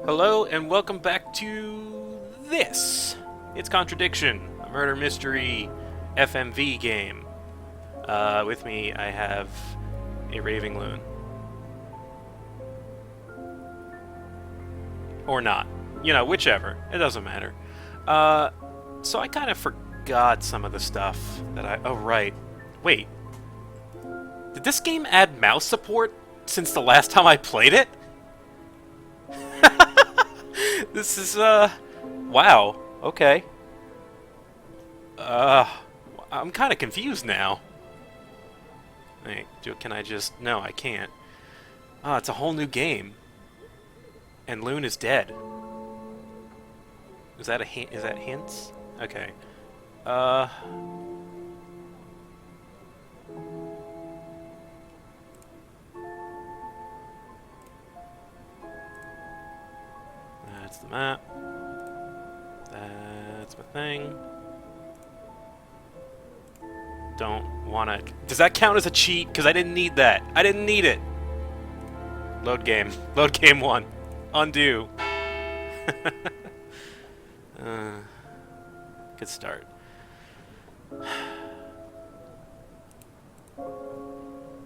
Hello and welcome back to this. It's Contradiction, a murder mystery FMV game. With me, I have a raving loon. Or not. You know, whichever. It doesn't matter. So I kind of forgot some of the stuff that I... Oh, right. Wait. Did this game add mouse support since the last time I played it? This is, wow. Okay. I'm kind of confused now. Wait, can I just... No, I can't. Ah, it's a whole new game. And Loon is dead. Is that a hint? Is that hints? Okay. That's the map. That's my thing. Don't wanna... Does that count as a cheat? Because I didn't need that. I didn't need it. Load game. Load game 1. Undo. Good start.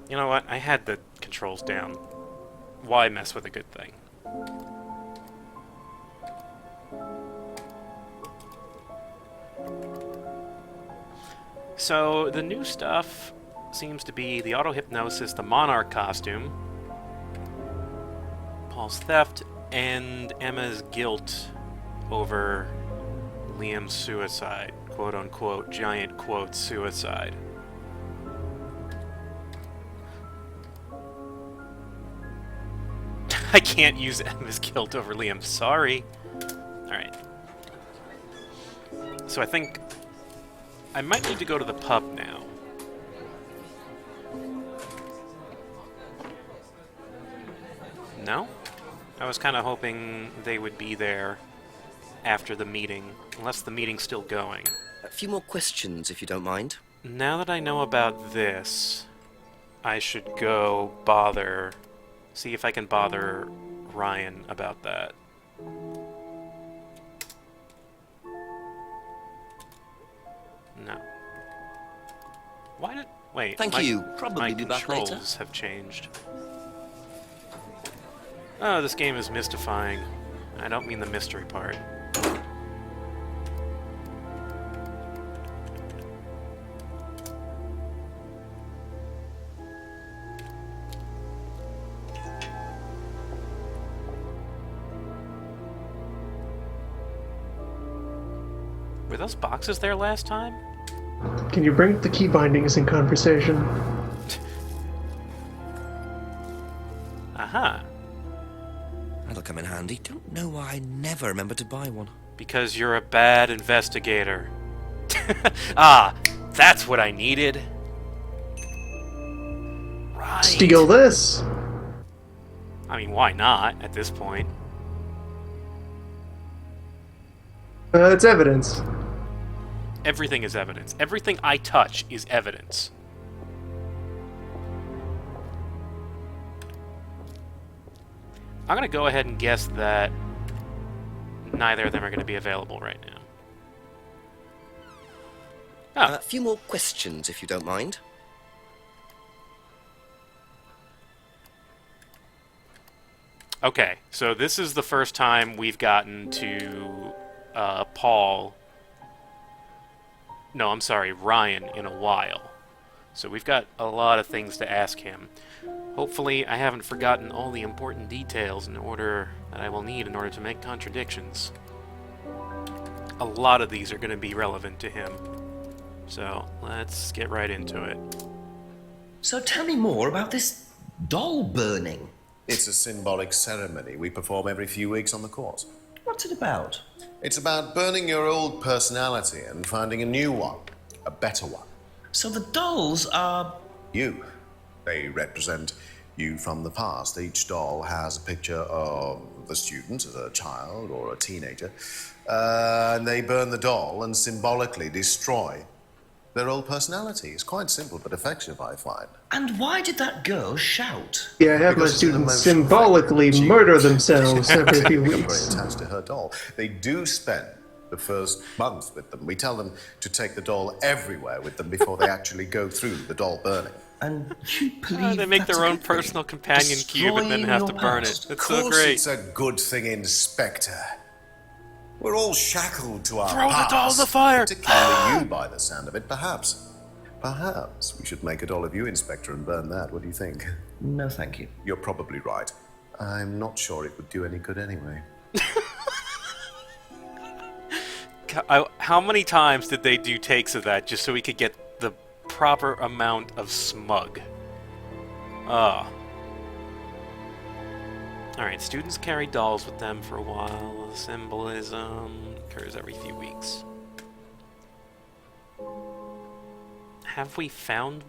You know what? I had the controls down. Why mess with a good thing? So, the new stuff seems to be the Autohypnosis, the Monarch costume, Paul's theft, and Emma's guilt over Liam's suicide. Quote-unquote, giant quote, suicide. I can't use Emma's guilt over Liam, sorry. Alright. So I think I might need to go to the pub now. No? I was kind of hoping they would be there after the meeting, unless the meeting's still going. A few more questions, if you don't mind. Now that I know about this, I should go see if I can bother Ryan about that. No. Why did... Wait, Thank you. Probably be back later. My controls have changed. Oh, this game is mystifying. I don't mean the mystery part. Were those boxes there last time? Can you bring the key bindings in conversation? Aha. That'll come in handy. Don't know why I never remember to buy one. Because you're a bad investigator. Ah, that's what I needed. Right. Steal this! I mean, why not at this point? It's evidence. Everything is evidence. Everything I touch is evidence. I'm going to go ahead and guess that neither of them are going to be available right now. Oh. A few more questions, if you don't mind. Okay, so this is the first time we've gotten to Paul... No, I'm sorry, Ryan in a while. So we've got a lot of things to ask him. Hopefully I haven't forgotten all the important details that I will need in order to make contradictions. A lot of these are going to be relevant to him. So let's get right into it. So tell me more about this doll burning. It's a symbolic ceremony we perform every few weeks on the course. What's it about? It's about burning your old personality and finding a new one, a better one. So the dolls are... You. They represent you from the past. Each doll has a picture of the student as a child or a teenager. And they burn the doll and symbolically destroy their old personality. It's quite simple but effective, I find. And why did that girl shout? Yeah, I have my Because it's an students emotional symbolically thing. murder themselves every few They become weeks. very attached to her doll. They do spend the first month with them. We tell them to take the doll everywhere with them before they actually go through the doll burning. And you believe They make that's their a own good thing? personal companion cube and then Destroying have your to burn it. past. It's Of so course great. it's a good thing, Inspector. We're all shackled to our Throw the past. doll in the fire! Particularly you, by the sound of it. Perhaps we should make a doll of you, Inspector, and burn that. What do you think? No, thank you. You're probably right. I'm not sure it would do any good anyway. How many times did they do takes of that just so we could get the proper amount of smug? Ah. Alright, students carry dolls with them for a while. Symbolism occurs every few weeks. Have we found...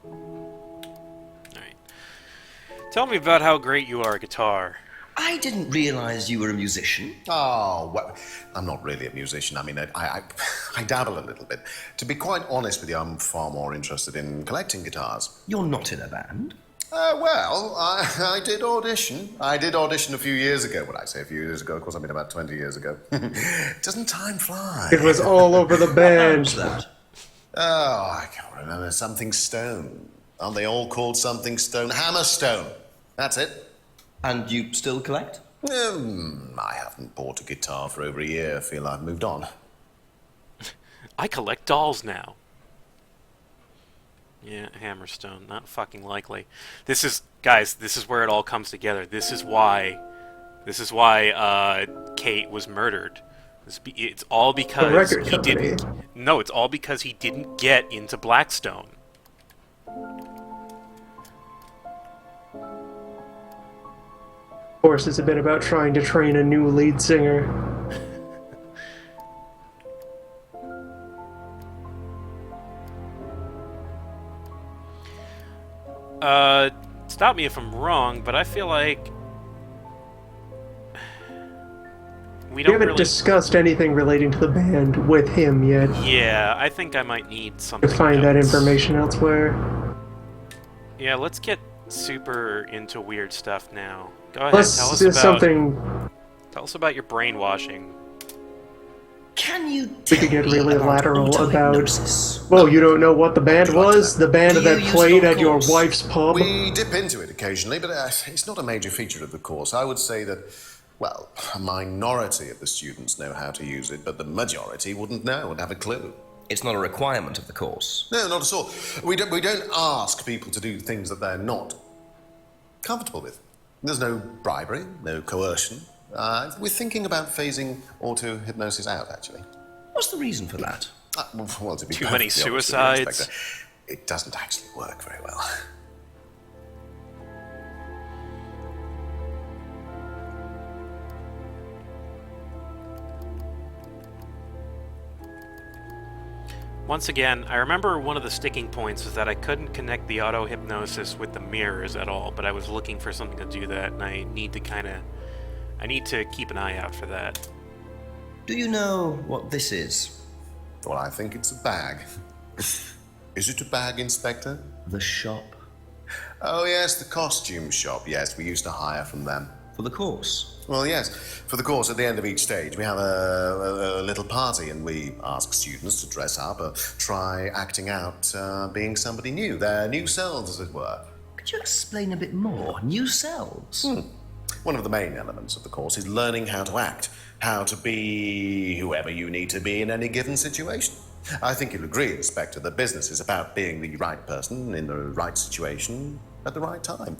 Alright. Tell me about how great you are at guitar. I didn't realize you were a musician. Oh, well, I'm not really a musician. I mean, I dabble a little bit. To be quite honest with you, I'm far more interested in collecting guitars. You're not in a band. Well, I did audition. I did audition a few years ago. When I say a few years ago, of course, I mean about 20 years ago. Doesn't time fly? It was all over the band. What's that? Oh, I can't remember. Something Stone. Aren't they all called something Stone? Hammerstone. That's it. And you still collect? I haven't bought a guitar for over a year. I feel I've moved on. I collect dolls now. Yeah, Hammerstone. Not fucking likely. This is... Guys, this is where it all comes together. This is why Kate was murdered. It's all because record he company. didn't... No, it's all because he didn't get into Blackstone. Of course, it's a bit about trying to train a new lead singer. Stop me if I'm wrong, but I feel like... We We don't haven't really... discussed anything relating to the band with him yet. Yeah, I think I might need To something find that else. information elsewhere. Yeah, let's get super into weird stuff now. Go ahead, Plus, tell us there's about... something Tell us about your brainwashing. Can you we tell could get me really about lateral about. Autohypnosis? Well, you don't know what the band Would you like was? to The band Do that you use played it on at your course? wife's pub? We dip into it occasionally, but it's not a major feature of the course. I would say that, well, a minority of the students know how to use it, but the majority wouldn't know and have a clue. It's not a requirement of the course. No, not at all. We don't ask people to do things that they're not comfortable with. There's no bribery, no coercion. We're thinking about phasing auto-hypnosis out, actually. What's the reason for that? Well, to be Too many perfectly honest with you, suicides? Inspector, it doesn't actually work very well. Once again, I remember one of the sticking points was that I couldn't connect the auto-hypnosis with the mirrors at all, but I was looking for something to do that, and I need to keep an eye out for that. Do you know what this is? Well, I think it's a bag. Is it a bag, Inspector? The shop Oh, yes, the costume shop. Yes, we used to hire from them. for the course. Well, yes. For the course, at the end of each stage, we have a little party, and we ask students to dress up or try acting out being somebody new, their new selves, as it were. Could you explain a bit more? New selves? One of the main elements of the course is learning how to act, how to be whoever you need to be in any given situation. I think you'll agree, Inspector, that business is about being the right person in the right situation at the right time.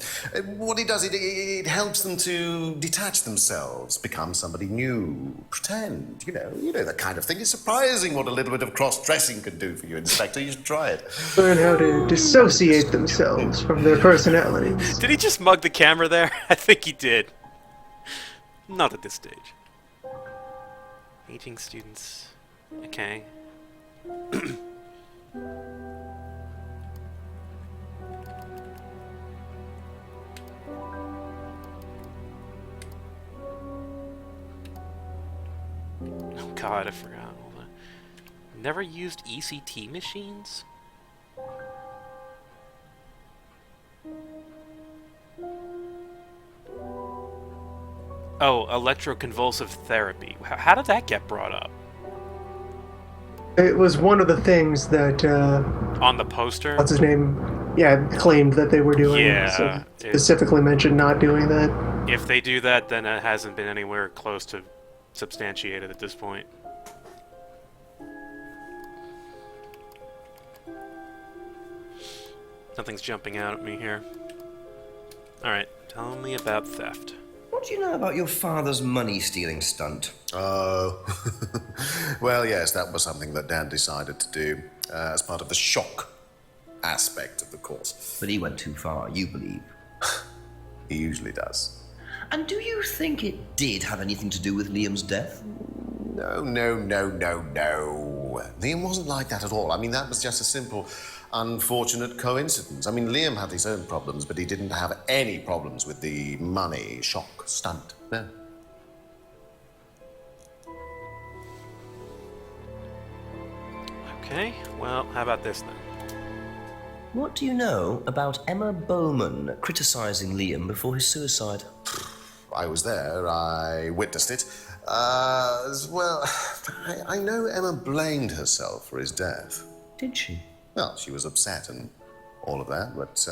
What it does, it helps them to detach themselves, become somebody new, pretend, you know, that kind of thing. It's surprising what a little bit of cross-dressing can do for you, Inspector. You should try it. Learn how to dissociate themselves from their personalities. Did he just mug the camera there? I think he did. Not at this stage. Aging students. Okay. Oh god, I forgot all that. Never used ECT machines? Oh, electroconvulsive therapy. How did that get brought up? It was one of the things that, On the poster? what's his name? Yeah, claimed that they were doing. Yeah, So specifically mentioned not doing that. If they do that, then it hasn't been anywhere close to substantiated at this point. Nothing's jumping out at me here. Alright, tell me about theft. What do you know about your father's money-stealing stunt? Oh, well, yes, that was something that Dan decided to do as part of the shock aspect of the course. But he went too far, you believe. He usually does. And do you think it did have anything to do with Liam's death? No. Liam wasn't like that at all. I mean, that was just a simple, unfortunate coincidence. I mean, Liam had his own problems, but he didn't have any problems with the money shock stunt. No. Okay, well, how about this then? What do you know about Emma Bowman criticizing Liam before his suicide? I was there. I witnessed it. Well, I know Emma blamed herself for his death. Did she? Well, she was upset and all of that, but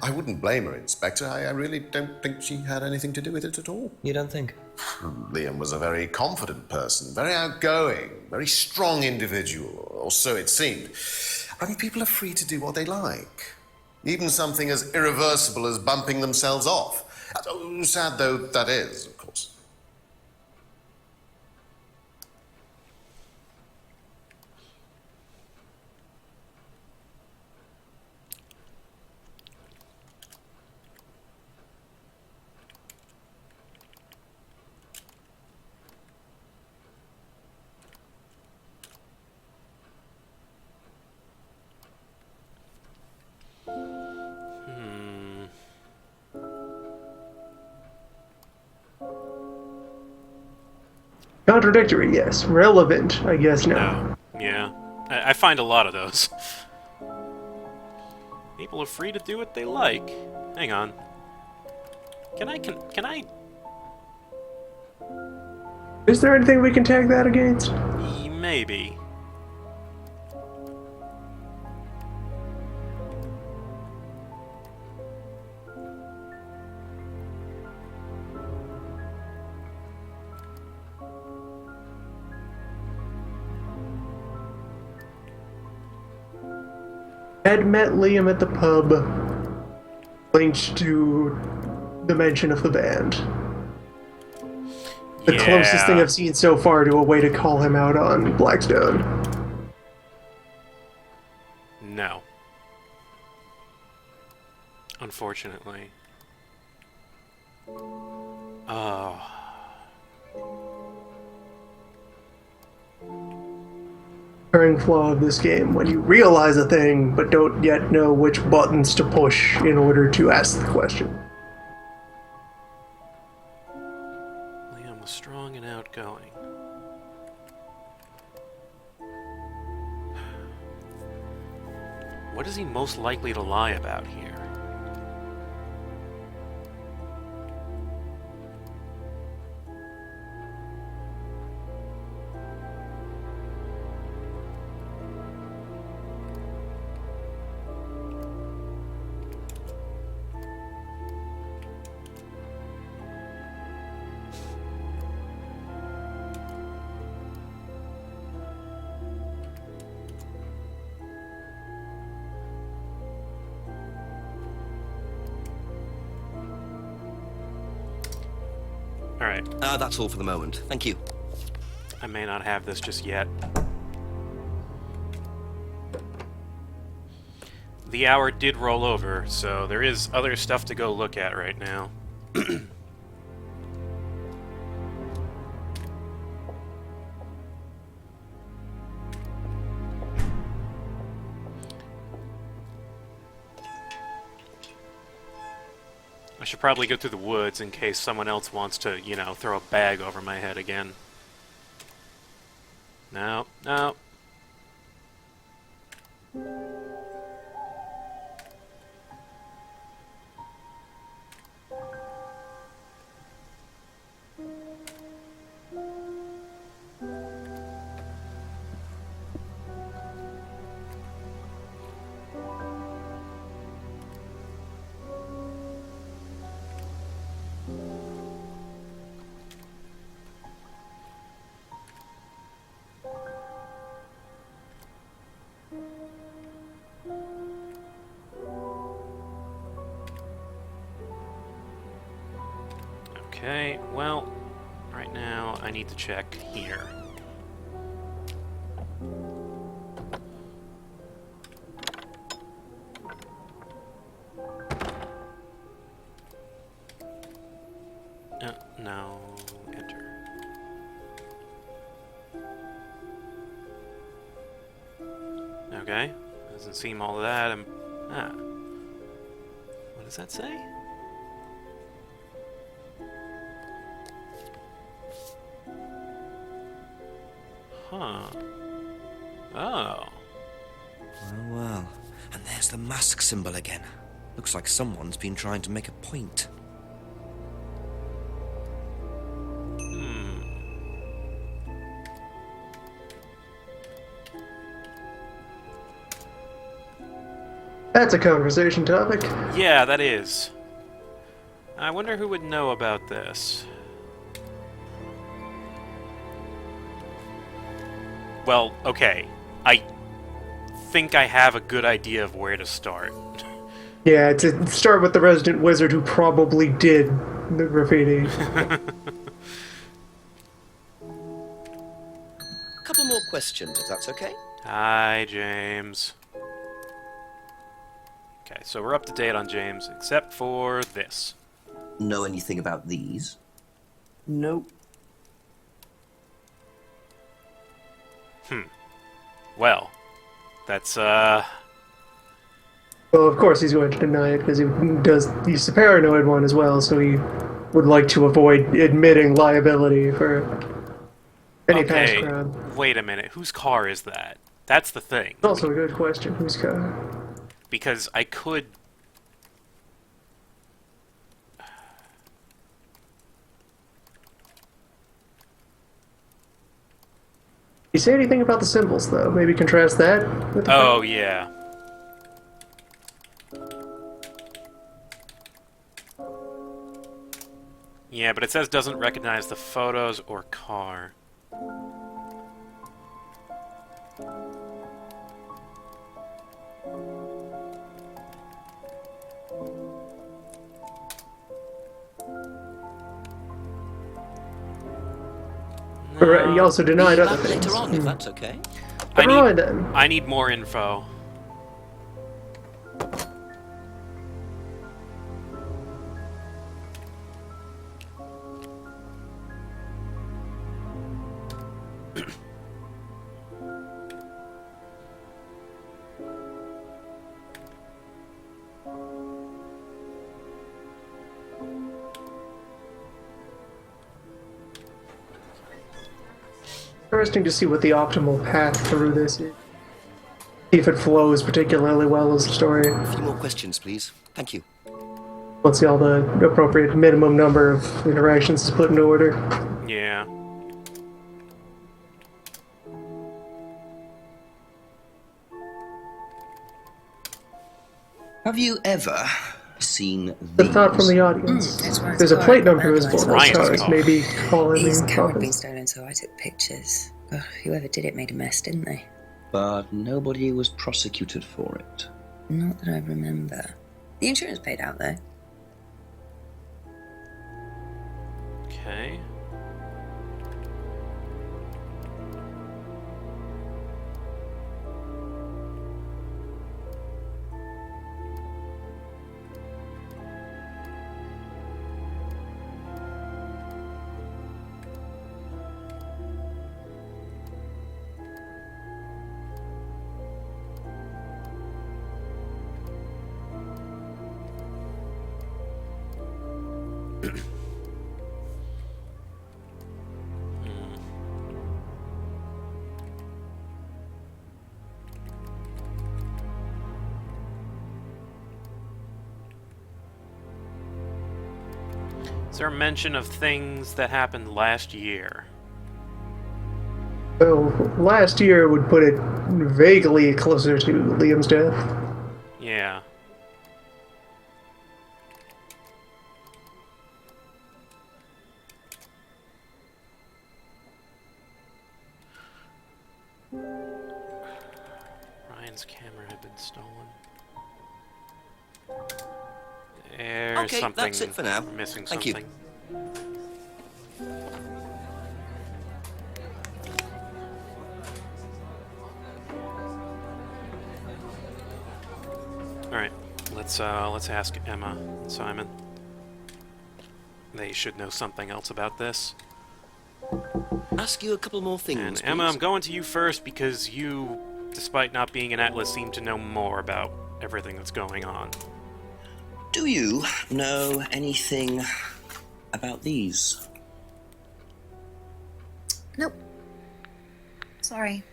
I wouldn't blame her, Inspector. I really don't think she had anything to do with it at all. You don't think? Liam was a very confident person, very outgoing, very strong individual, or so it seemed. I mean, people are free to do what they like. Even something as irreversible as bumping themselves off. Sad though that is, of course. Contradictory, yes. Relevant, I guess, no. No. Yeah. I find a lot of those. People are free to do what they like. Hang on. Can I... Is there anything we can tag that against? Maybe. Had met Liam at the pub, linked to the mention of the band. The closest thing I've seen so far to a way to call him out on Blackstone. No. Unfortunately. Oh. Recurring flaw of this game, when you realize a thing but don't yet know which buttons to push in order to ask the question. Liam was strong and outgoing. What is he most likely to lie about here? Alright, That's all for the moment. Thank you. I may not have this just yet. The hour did roll over, so there is other stuff to go look at right now. I should probably go through the woods in case someone else wants to, you know, throw a bag over my head again. No, no. Okay, well, right now I need to check here. No, enter. Okay, doesn't seem all of that. What does that say? Huh. Oh. Oh, well. And there's the mask symbol again. Looks like someone's been trying to make a point. That's a conversation topic. Yeah, that is. I wonder who would know about this. Well, okay. I think I have a good idea of where to start. Yeah, to start with the resident wizard who probably did the graffiti. Couple more questions, if that's okay. Hi, James. Okay, so we're up to date on James, except for this. Know anything about these? Nope. Well, that's, Well, of course he's going to deny it because he's the paranoid one as well, so he would like to avoid admitting liability for any past okay, crime. wait a minute, whose car is that? That's the thing. Also a good question. Who's car? Because I could... You say anything about the symbols, though? Maybe contrast that with the Oh, yeah. Yeah, but it says doesn't recognize the photos or car. But he also denied other Back things. later on, if that's okay. Never mind then. I need more info. Interesting to see what the optimal path through this is. See if it flows particularly well as a story. A few more questions, please. Thank you. Let's see all the appropriate minimum number of interactions is put into order. Yeah. Have you ever seen The these? thought from the audience. That's Ryan's There's a car. plate number Ryan's visible on Ryan's those cars. car. Maybe calling His the camera had been office. stolen, so I took pictures. God, whoever did it made a mess, didn't they? But nobody was prosecuted for it. Not that I remember. The insurance paid out, though. Okay. Is there a mention of things that happened last year? So, last year would put it vaguely closer to Liam's death. Yeah. Ryan's camera had been stolen. There's Okay, something. that's it for now. We're missing Thank you. something. Alright, let's ask Emma and Simon. They should know something else about this. Ask you a couple more things, And please. Emma, I'm going to you first because you, despite not being an Atlas, seem to know more about everything that's going on. Do you know anything about these? Nope. Sorry.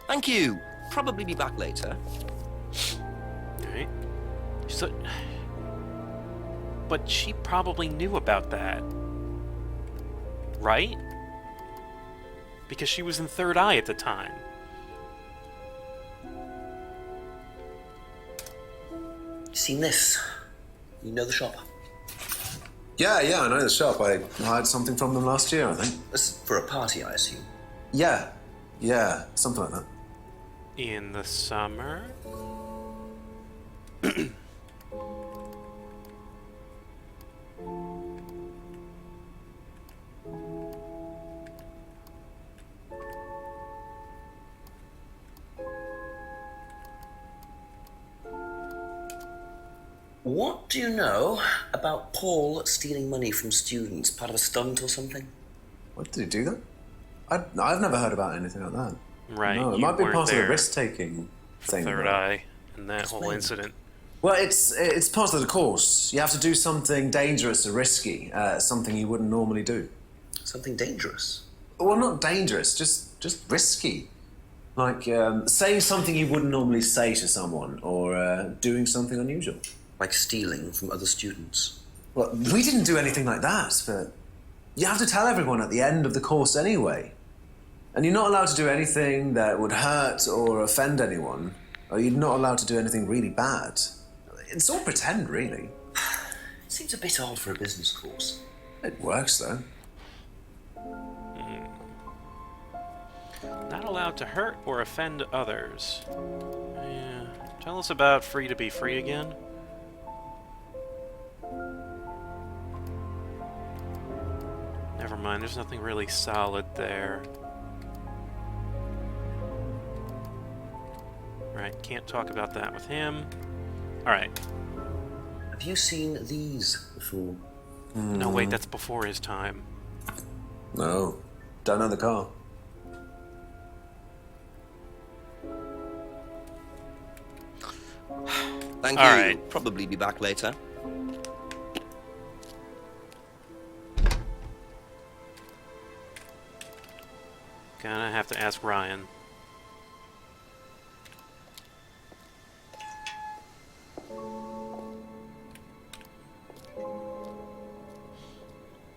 Thank you. Probably be back later. Alright. So, but she probably knew about that. Right? Because she was in Third Eye at the time. Seen this? You know the shop? Yeah, I know the shop. I hired something from them last year, I think. This for a party, I assume. Yeah, something like that. In the summer? What do you know about Paul stealing money from students? Part of a stunt or something? What, did he do that? I've never heard about anything like that. Right. No, it you might be weren't part of the there risk-taking for thing. Third though. Eye and that whole Explain. incident. Well, it's part of the course. You have to do something dangerous or risky, something you wouldn't normally do. Something dangerous? Well, not dangerous, just risky. Like saying something you wouldn't normally say to someone, or doing something unusual. Like stealing from other students? Well, we didn't do anything like that, but you have to tell everyone at the end of the course anyway. And you're not allowed to do anything that would hurt or offend anyone, or you're not allowed to do anything really bad. It's all pretend, really. It seems a bit odd for a business course. It works, though. Not allowed to hurt or offend others. Yeah. Tell us about Free to Be Free again. Never mind, there's nothing really solid there. Right, can't talk about that with him. Alright. Have you seen these before? No, wait, that's before his time. No, don't know the car. Thank All you. right. Probably be back later. Gonna have to ask Ryan.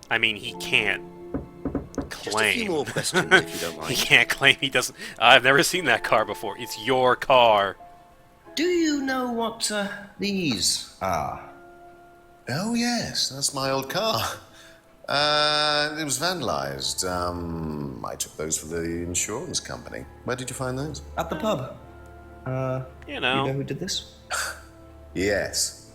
I mean, he can't Just a few claim. more questions, if you don't He mind. can't claim he doesn't. I've never seen that car before. It's your car. Do you know what these are? Oh, yes, that's my old car. It was vandalized. I took those for the insurance company. Where did you find those? At the pub. You know. You know who did this? Yes.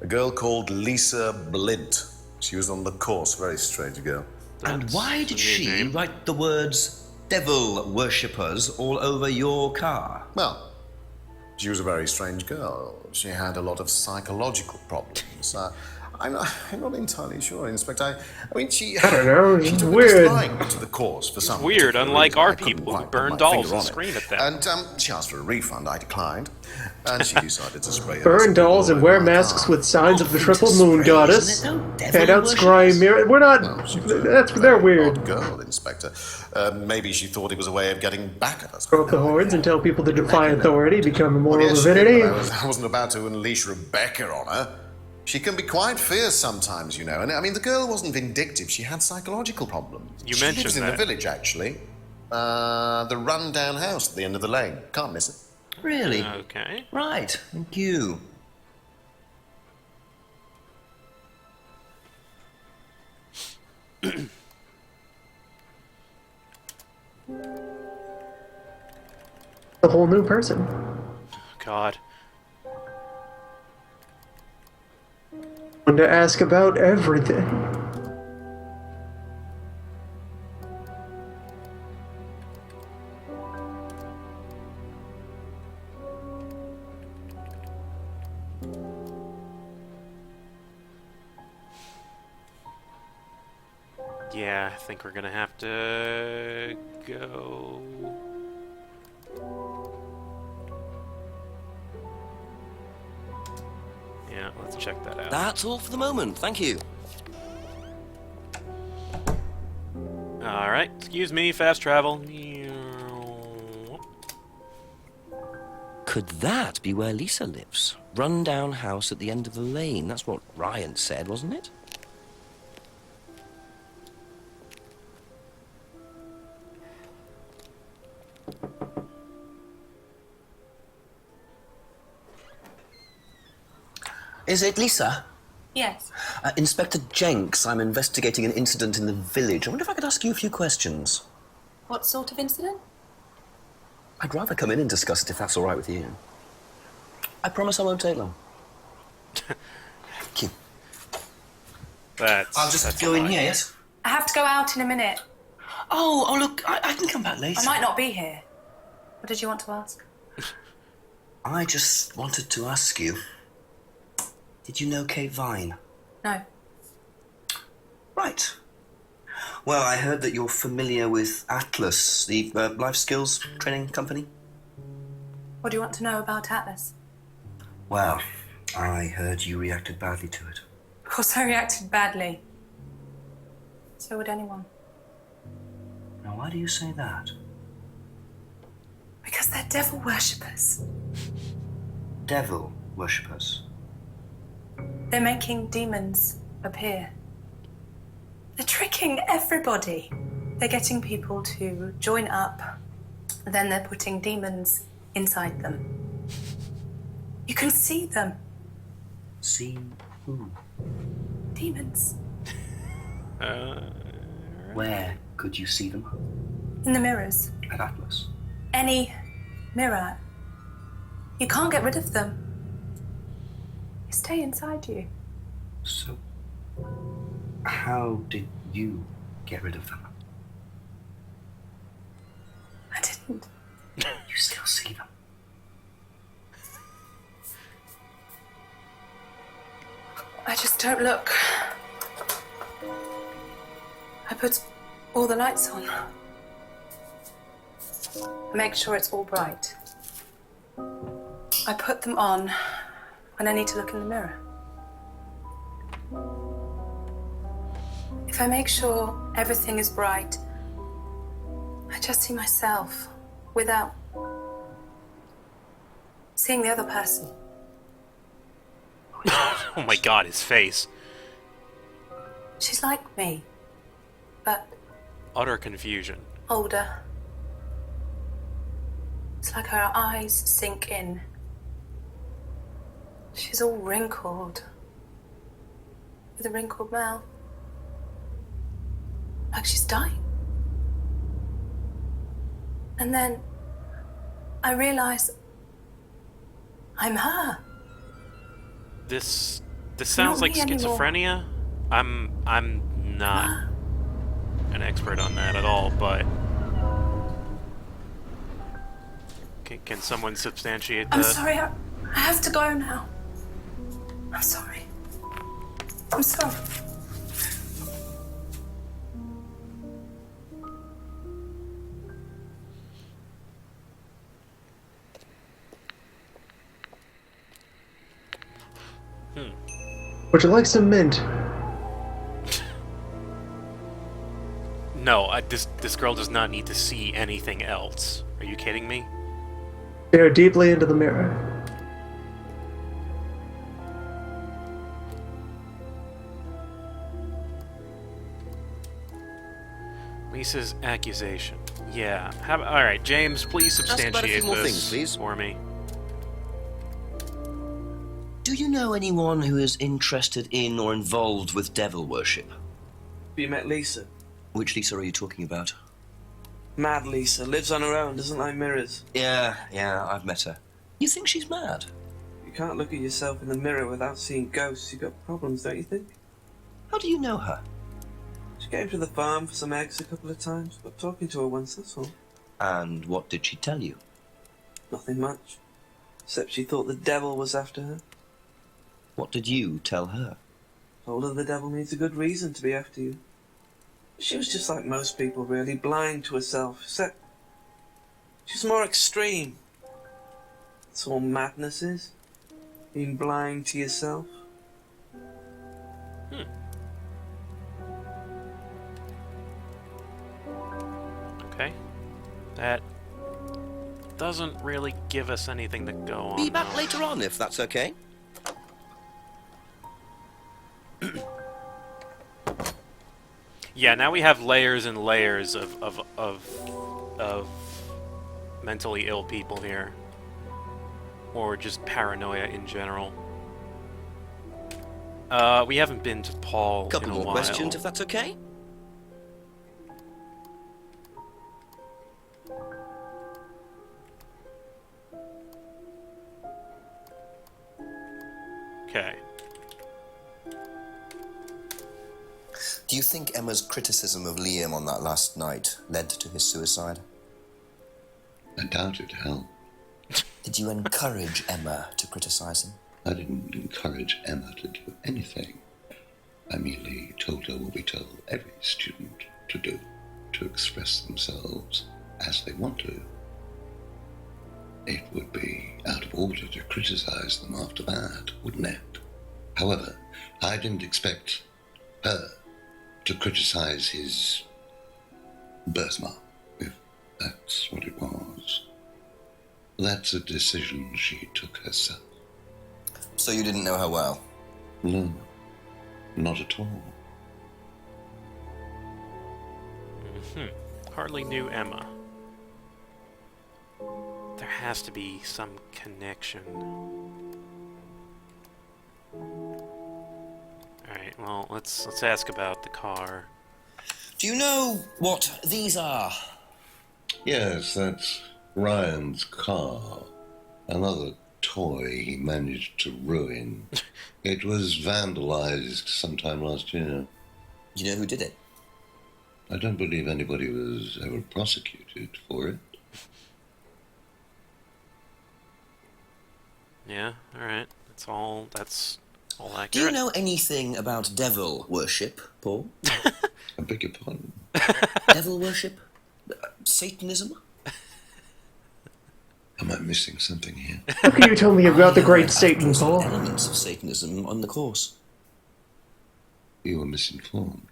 A girl called Lisa Blint. She was on the course, very strange girl. And That's why a did new she name. write the words devil worshippers all over your car? Well, she was a very strange girl. She had a lot of psychological problems. I'm not entirely sure, Inspector. I mean, she... I don't know, She it's took weird. a dislike to the course for some weird, particular unlike reason. our I couldn't people who quite burn put my dolls finger and on it. scream at them. And she asked for a refund. I declined. And she decided to spray her Burn dolls and all wear over my masks car. with signs of the Thing triple to moon spray, goddess. isn't it, though? Devil Hand out scrying worshippers. mirror. We're not. Well, she was a They're very weird. odd girl, Inspector. Maybe she thought it was a way of getting back at us. Throw up the horns and tell people to defy authority, become a Well, moral yes, she did, divinity. but I wasn't about to unleash Rebecca on her. She can be quite fierce sometimes, you know. And I mean, the girl wasn't vindictive. She had psychological problems. You she mentioned lives in that. the village, actually. The run-down house at the end of the lane. Can't miss it. Really? Okay. Right, thank you. A whole new person. God. One to ask about everything. Yeah, I think we're gonna have to go. Yeah, let's check that out. That's all for the moment, thank you. Alright, excuse me, fast travel. Could that be where Lisa lives? Run-down house at the end of the lane. That's what Ryan said, wasn't it? Is it Lisa? Yes. Inspector Jenks, I'm investigating an incident in the village. I wonder if I could ask you a few questions. What sort of incident? I'd rather come in and discuss it if that's all right with you. I promise I won't take long. Thank you. That's. I'll just that's go a in lie. here, yes? I have to go out in a minute. Oh, look, I can come back later. I might not be here. What did you want to ask? I just wanted to ask you, did you know Kate Vine? No. Right. Well, I heard that you're familiar with Atlas, the life skills training company. What do you want to know about Atlas? Well, I heard you reacted badly to it. Of course I reacted badly. So would anyone. Now, why do you say that? Because they're devil worshippers. Devil worshippers. They're making demons appear. They're tricking everybody. They're getting people to join up, then they're putting demons inside them. You can see them. See who? Demons. Where could you see them? In the mirrors. At Atlas. Any mirror. You can't get rid of them. They stay inside you. So, how did you get rid of them? I didn't. You still see them? I just don't look. I put all the lights on. I make sure it's all bright. I put them on when I need to look in the mirror. If I make sure everything is bright, I just see myself without seeing the other person. Oh my god, his face. She's like me, but Utter confusion. older. It's like her eyes sink in. She's all wrinkled, with a wrinkled mouth. Like she's dying. And then I realize I'm her. This sounds Not like me anymore. schizophrenia. I'm not an expert on that at all, but can someone substantiate I'm the? sorry, I have to go now. I'm sorry. I'm sorry. Would you like some mint? No, this girl does not need to see anything else. Are you kidding me? Stare deeply into the mirror. Lisa's accusation. Yeah. All right, James, please Ask about a few substantiate more this things, please. for me. Do you know anyone who is interested in or involved with devil worship? You met Lisa? Which Lisa are you talking about? Mad Lisa. Lives on her own, doesn't like mirrors. Yeah, I've met her. You think she's mad? You can't look at yourself in the mirror without seeing ghosts. You've got problems, don't you think? How do you know her? She came to the farm for some eggs a couple of times. Got talking to her once, that's all. And what did she tell you? Nothing much. Except she thought the devil was after her. What did you tell her? Told her the devil needs a good reason to be after you. She was just like most people, really, blind to herself, except she's more extreme. That's all madness is. Being blind to yourself. Okay. That doesn't really give us anything to go on. Be back though. later on, if that's okay. Yeah, now we have layers and layers of mentally ill people here. Or just paranoia in general. We haven't been to Paul Couple in a more while. questions, if that's okay. Okay. Do you think Emma's criticism of Liam on that last night led to his suicide? I doubt it, Hal. Did you encourage Emma to criticize him? I didn't encourage Emma to do anything. I merely told her what we tell every student to do, to express themselves as they want to. It would be out of order to criticize them after that, wouldn't it? However, I didn't expect her to criticize his birthmark, if that's what it was. That's a decision she took herself. So you didn't know her well? No, not at all. Hardly knew Emma. There has to be some connection. Alright, well, let's ask about the car. Do you know what these are? Yes, that's Ryan's car. Another toy he managed to ruin. It was vandalized sometime last year. Do you know who did it? I don't believe anybody was ever prosecuted for it. Yeah, alright. That's all accurate. Do you know anything about devil worship, Paul? I beg your pardon. Devil worship? Satanism? Am I missing something here? How can you tell me about the great There are Satan, also Paul? elements of Satanism on the course. You were misinformed.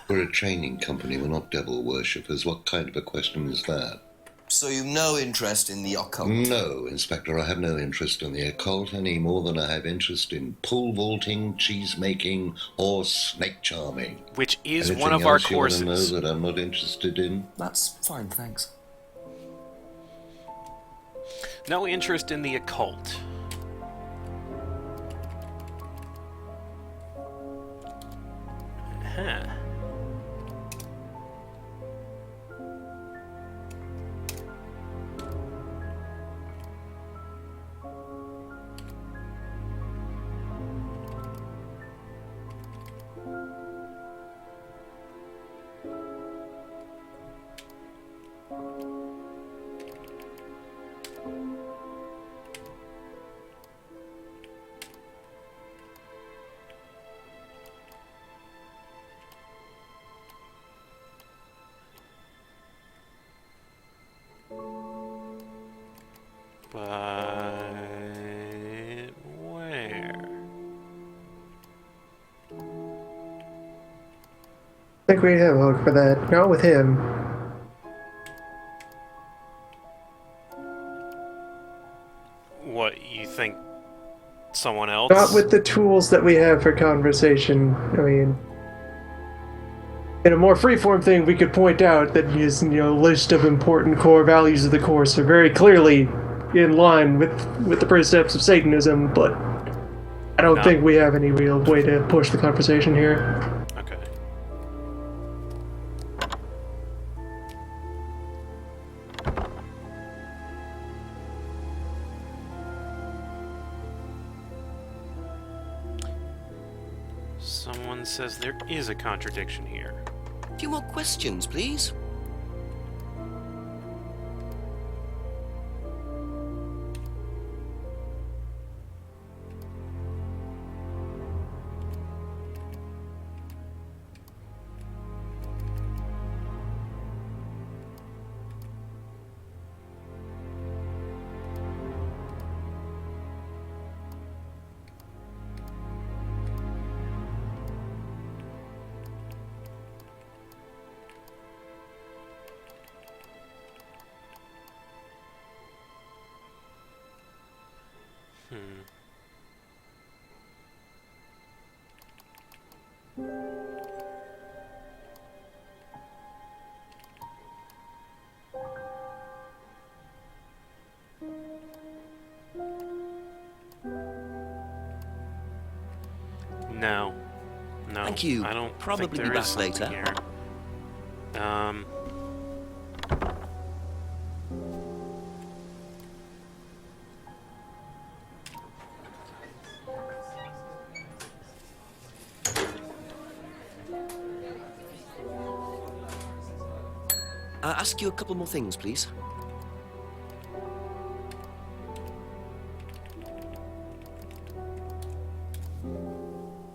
We're a training company, we're not devil worshippers. What kind of a question is that? So you've no interest in the occult? No, Inspector, I have no interest in the occult any more than I have interest in pole vaulting, cheese making, or snake charming. Which is Anything one of our else you want to courses. know that I'm not interested in? That's fine, thanks. No interest in the occult. Huh. think we have hope for that. Not with him. What, you think someone else? Not with the tools that we have for conversation. I mean, in a more freeform thing, we could point out that his, list of important core values of the course are very clearly in line with the precepts of Satanism, but I don't think we have any real way to push the conversation here. Okay. Someone says there is a contradiction here. A few more questions, please. No. Thank you. I don't Probably think there be is back something later. here. Ask you a couple more things, please.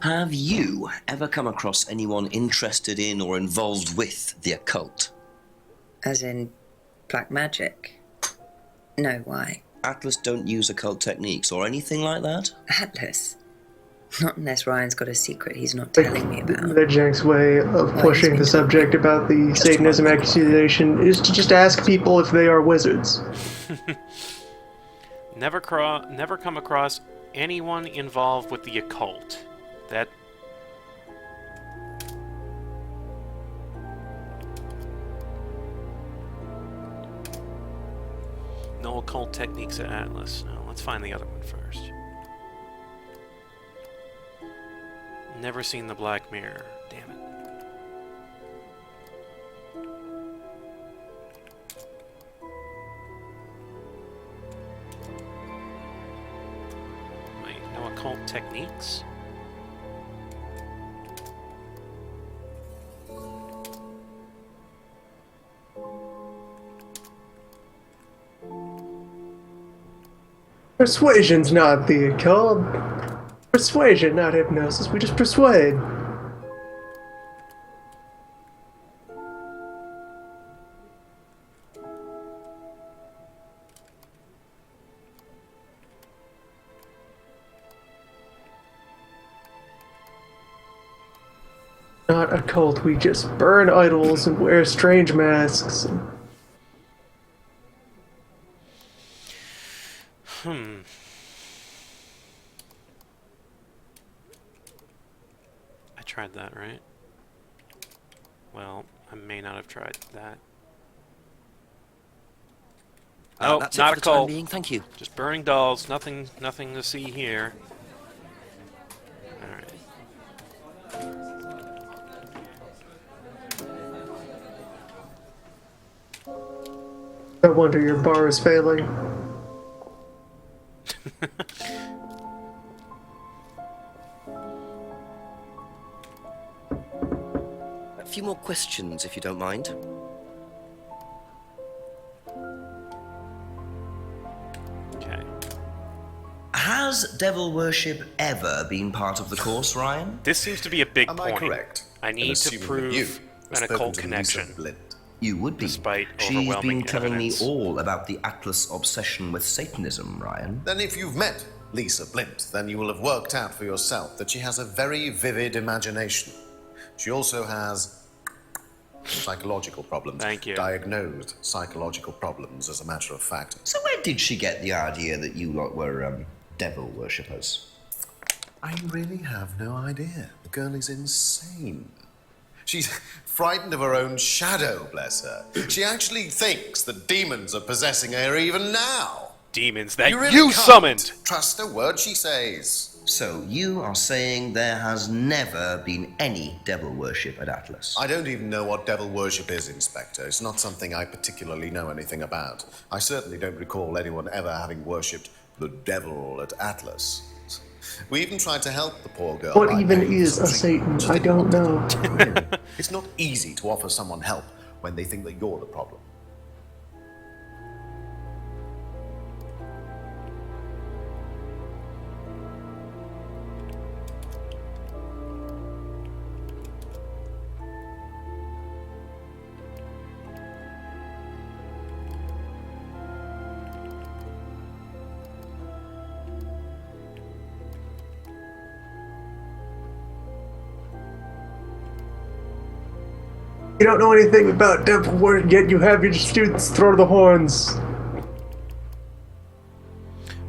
Have you ever come across anyone interested in or involved with the occult? As in black magic? No, why? Atlas don't use occult techniques or anything like that? Atlas? Not unless Ryan's got a secret he's not telling me about. The Jank's way of Why, pushing he's the been subject about the Satanism accusation is to just ask people if they are wizards. Never come across anyone involved with the occult. That... No occult techniques at Atlas. No, let's find the other one first. Never seen the Black Mirror. Damn it. Wait, no occult techniques? Persuasion's not the occult. Persuasion, not hypnosis. We just persuade. Not a cult. We just burn idols and wear strange masks. I tried that, right? Well, I may not have tried that. Oh, That's not it a for the time cult. being. Thank you. Just burning dolls. Nothing to see here. Alright. No wonder your bar is failing. A few more questions, if you don't mind. Okay. Has devil worship ever been part of the course, Ryan? This seems to be a big Am point. I correct? I in need to assuming that prove you an have spoken occult to connection. Lisa Blint? You would be. Despite She's overwhelming been telling evidence. me all about the Atlas obsession with Satanism, Ryan. Then if you've met Lisa Blint, then you will have worked out for yourself that she has a very vivid imagination. She also has Psychological problems. Thank you. Diagnosed psychological problems, as a matter of fact. So where did she get the idea that you lot were, devil worshippers? I really have no idea. The girl is insane. She's frightened of her own shadow, bless her. She actually thinks that demons are possessing her even now. Demons that You really you can't summoned! trust a word she says. So you are saying there has never been any devil worship at Atlas? I don't even know what devil worship is, Inspector. It's not something I particularly know anything about. I certainly don't recall anyone ever having worshipped the devil at Atlas. We even tried to help the poor girl. What by even paying is some a Satan? treatment. I don't know. Really, it's not easy to offer someone help when they think that you're the problem. You don't know anything about devil worship, yet you have your students throw the horns.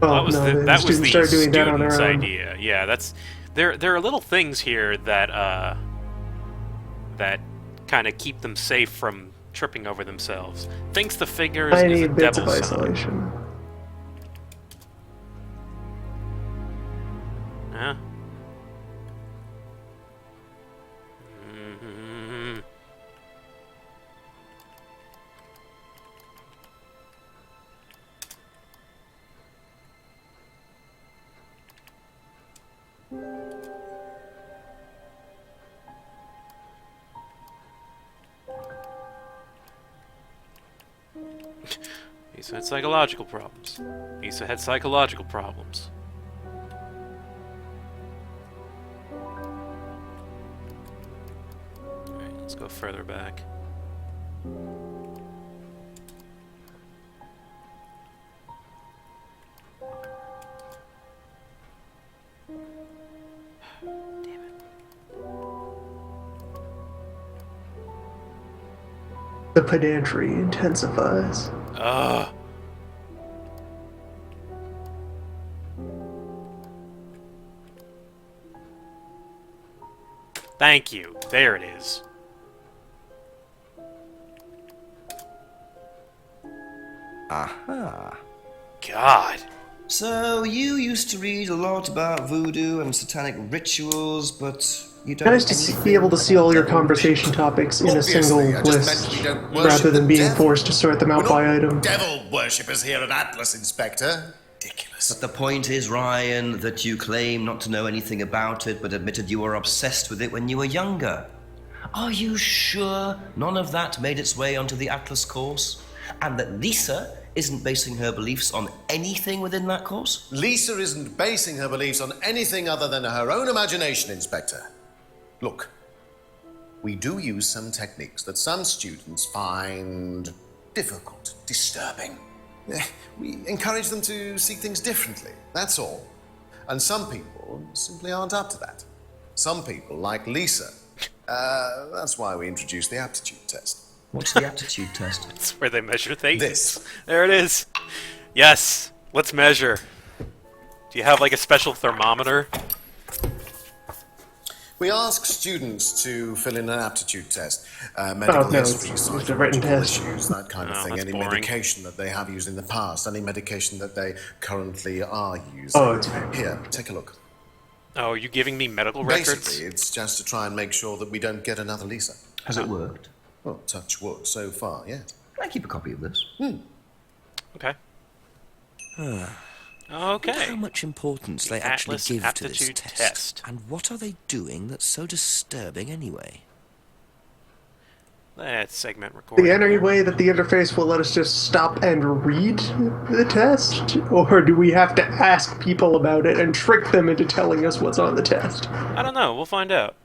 Oh, That was no, the, the that was students the started doing that on student's their own. idea. Yeah, that's there are little things here that that kind of keep them safe from tripping over themselves. Thinks the figures is Tiny a bits of devil's son. isolation. Huh? Mhm. Lisa had psychological problems. Lisa had psychological problems. Alright, let's go further back. Damn it. The pedantry intensifies. Ugh. Thank you. There it is. Aha. God. So you used to read a lot about voodoo and satanic rituals, but you don't. Nice to be able to see all your conversation topics in a single Obviously, I just list, meant we don't worship rather than the being devil. forced to sort them out We're by not item. devil worshippers here at Atlas, Inspector. Ridiculous. But the point is, Ryan, that you claim not to know anything about it, but admitted you were obsessed with it when you were younger. Are you sure none of that made its way onto the Atlas course? And that Lisa isn't basing her beliefs on anything within that course? Lisa isn't basing her beliefs on anything other than her own imagination, Inspector. Look, we do use some techniques that some students find difficult, disturbing. We encourage them to see things differently, that's all. And some people simply aren't up to that. Some people, like Lisa, that's why we introduced the aptitude test. What's the aptitude test? That's where they measure things. This. There it is. Yes. Let's measure. Do you have like a special thermometer? We ask students to fill in an aptitude test, medical no, history, it's a written psychological test. issues, that kind of Oh, thing. that's Any boring. medication that they have used in the past, any medication that they currently are using. Oh, it's Here, take a look. Oh, are you giving me medical records? Basically, it's just to try and make sure that we don't get another Lisa. Has it worked? Well, touch wood so far, yes. Can I keep a copy of this? Okay. How Okay. much importance they actually Atlas give to this aptitude test. test. And what are they doing that's so disturbing anyway? Let's segment recording. The only way that the interface will let us just stop and read the test? Or do we have to ask people about it and trick them into telling us what's on the test? I don't know. We'll find out.